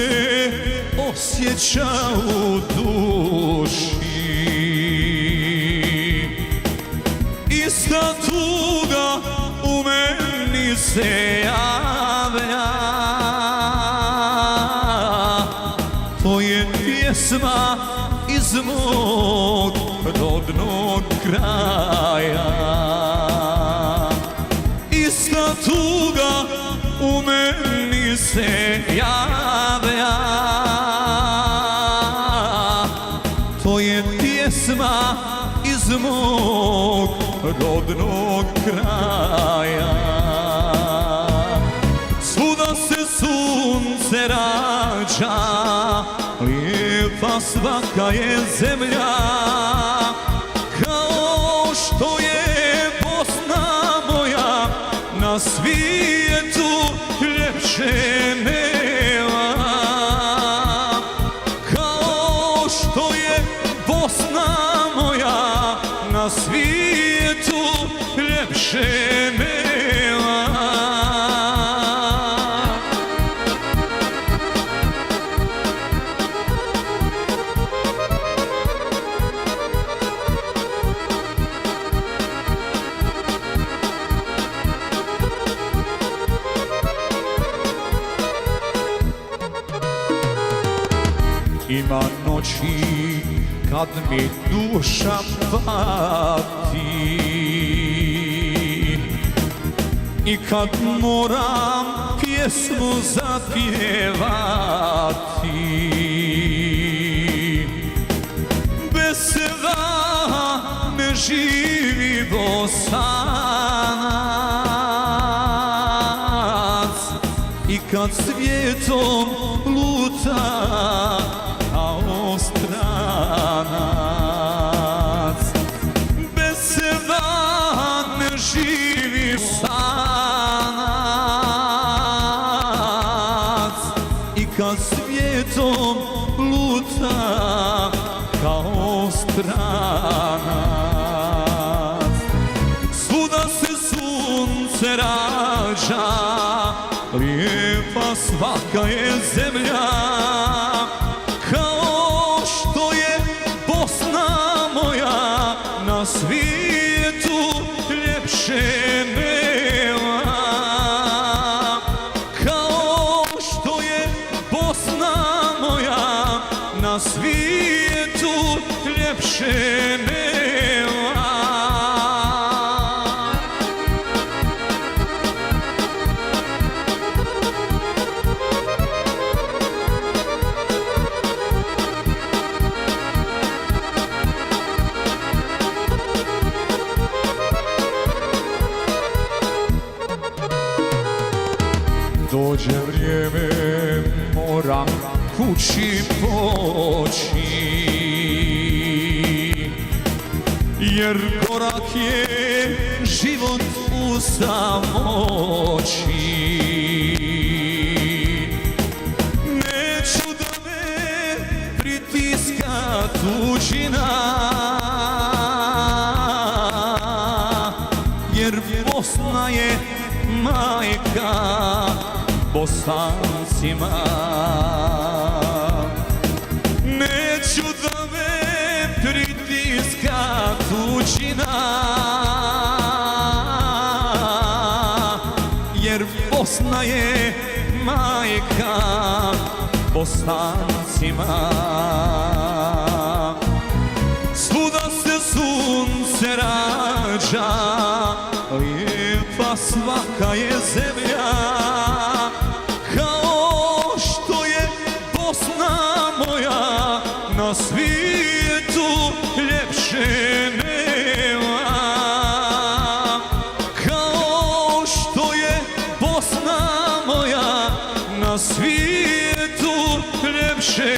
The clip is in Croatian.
se osjeća u duši. Ista tuga u meni se javlja, to je pjesma iz mog rodnog kraja. Ista tuga u meni se javlja, to je pjesma iz mog rodnog kraja. Svuda se sunce rađa, lijepa svaka je zemlja, kao što je Bosna moja, na svijetu ljepše nema. Kao što je Bosna moja, na svijetu ljepše nema. Ima noći kad mi duša pati i kad moram pjesmu zapjevati. Bez seva ne živi Bosanac i kad svijetom luta kao stranac. Bez seva ne živi Bosanac i kad svijetom luta kao stranac. Svuda se sunce rađa, lijepa svaka je zemlja, kao što je Bosna moja, na svijetu ljepše nema. Kao što je Bosna moja, na svijetu ljepše nema. Dođe vrijeme, moram kući poći, jer korak je život u samoći. Neću da me pritiska tuđina, jer Bosna je majka Bosancima. Neću da me pritiska tuđina, jer Bosna je majka Bosancima. Svuda se sunce rađa, lijepa svaka je zemlja, kao što je Bosna moja, na svijetu ljepše nema. Kao što je Bosna moja, na svijetu ljepše